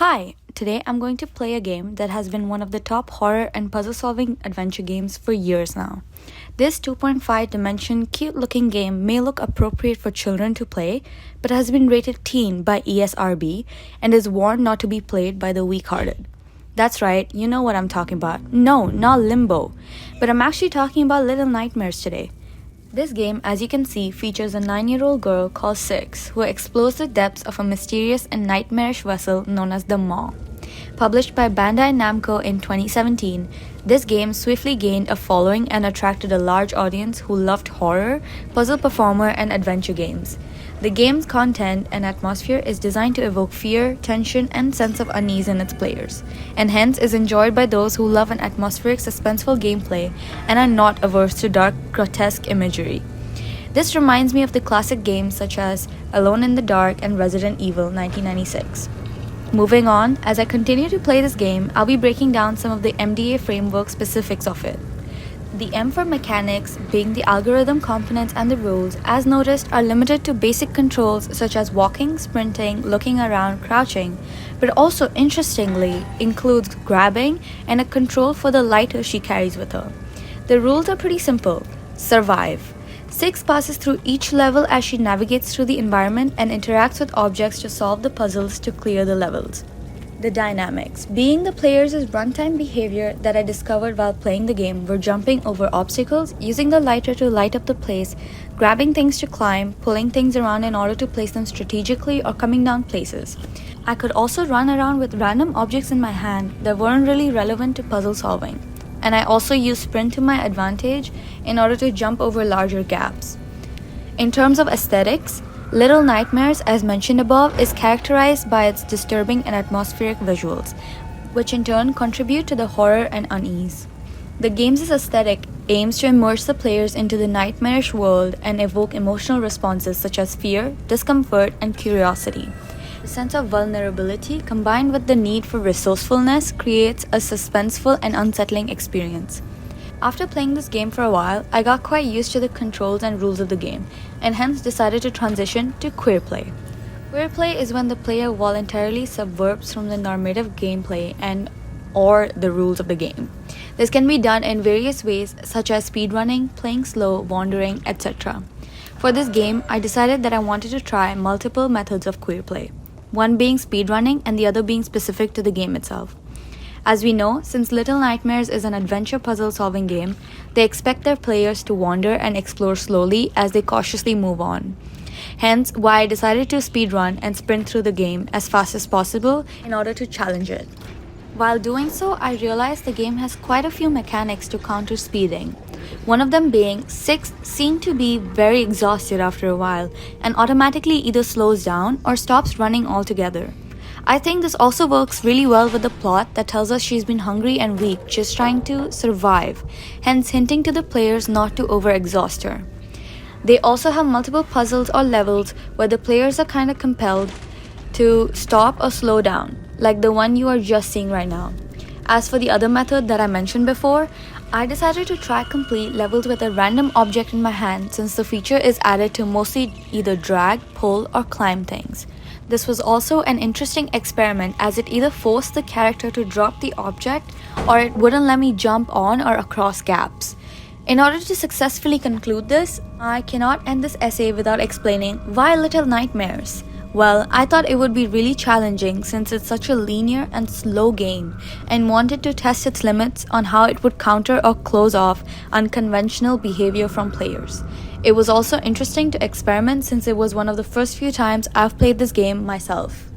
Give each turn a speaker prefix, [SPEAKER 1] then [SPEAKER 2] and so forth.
[SPEAKER 1] Hi, today I'm going to play a game that has been one of the top horror and puzzle solving adventure games for years now. This 2.5 dimension cute looking game may look appropriate for children to play, but has been rated teen by ESRB and is warned not to be played by the weak hearted. That's right, you know what I'm talking about. No, not Limbo, but I'm actually talking about Little Nightmares today. This game, as you can see, features a 9-year-old girl called Six who explores the depths of a mysterious and nightmarish vessel known as the Maw. Published by Bandai Namco in 2017, this game swiftly gained a following and attracted a large audience who loved horror, puzzle performer, and adventure games. The game's content and atmosphere is designed to evoke fear, tension, and sense of unease in its players, and hence is enjoyed by those who love an atmospheric, suspenseful gameplay and are not averse to dark, grotesque imagery. This reminds me of the classic games such as Alone in the Dark and Resident Evil 1996. Moving on, as I continue to play this game, I'll be breaking down some of the MDA framework specifics of it. The M for mechanics, being the algorithm components and the rules, as noticed, are limited to basic controls such as walking, sprinting, looking around, crouching, but also interestingly includes grabbing and a control for the lighter she carries with her. The rules are pretty simple. Survive. Six passes through each level as she navigates through the environment and interacts with objects to solve the puzzles to clear the levels. The dynamics. Being the players' runtime behavior that I discovered while playing the game were jumping over obstacles, using the lighter to light up the place, grabbing things to climb, pulling things around in order to place them strategically, or coming down places. I could also run around with random objects in my hand that weren't really relevant to puzzle solving. And I also used sprint to my advantage in order to jump over larger gaps. In terms of aesthetics, Little Nightmares, as mentioned above, is characterized by its disturbing and atmospheric visuals, which in turn contribute to the horror and unease. The game's aesthetic aims to immerse the players into the nightmarish world and evoke emotional responses such as fear, discomfort, and curiosity. The sense of vulnerability combined with the need for resourcefulness creates a suspenseful and unsettling experience. After playing this game for a while, I got quite used to the controls and rules of the game, and hence decided to transition to queer play. Queer play is when the player voluntarily subverts from the normative gameplay or the rules of the game. This can be done in various ways such as speedrunning, playing slow, wandering, etc. For this game, I decided that I wanted to try multiple methods of queer play, one being speedrunning and the other being specific to the game itself. As we know, since Little Nightmares is an adventure puzzle solving game, they expect their players to wander and explore slowly as they cautiously move on. Hence, why I decided to speedrun and sprint through the game as fast as possible in order to challenge it. While doing so, I realized the game has quite a few mechanics to counter speeding. One of them being, Six seemed to be very exhausted after a while and automatically either slows down or stops running altogether. I think this also works really well with the plot that tells us she's been hungry and weak, just trying to survive, hence hinting to the players not to overexhaust her. They also have multiple puzzles or levels where the players are kind of compelled to stop or slow down, like the one you are just seeing right now. As for the other method that I mentioned before, I decided to try complete levels with a random object in my hand since the feature is added to mostly either drag, pull, or climb things. This was also an interesting experiment as it either forced the character to drop the object or it wouldn't let me jump on or across gaps. In order to successfully conclude this, I cannot end this essay without explaining why Little Nightmares. Well, I thought it would be really challenging since it's such a linear and slow game and wanted to test its limits on how it would counter or close off unconventional behavior from players. It was also interesting to experiment since it was one of the first few times I've played this game myself.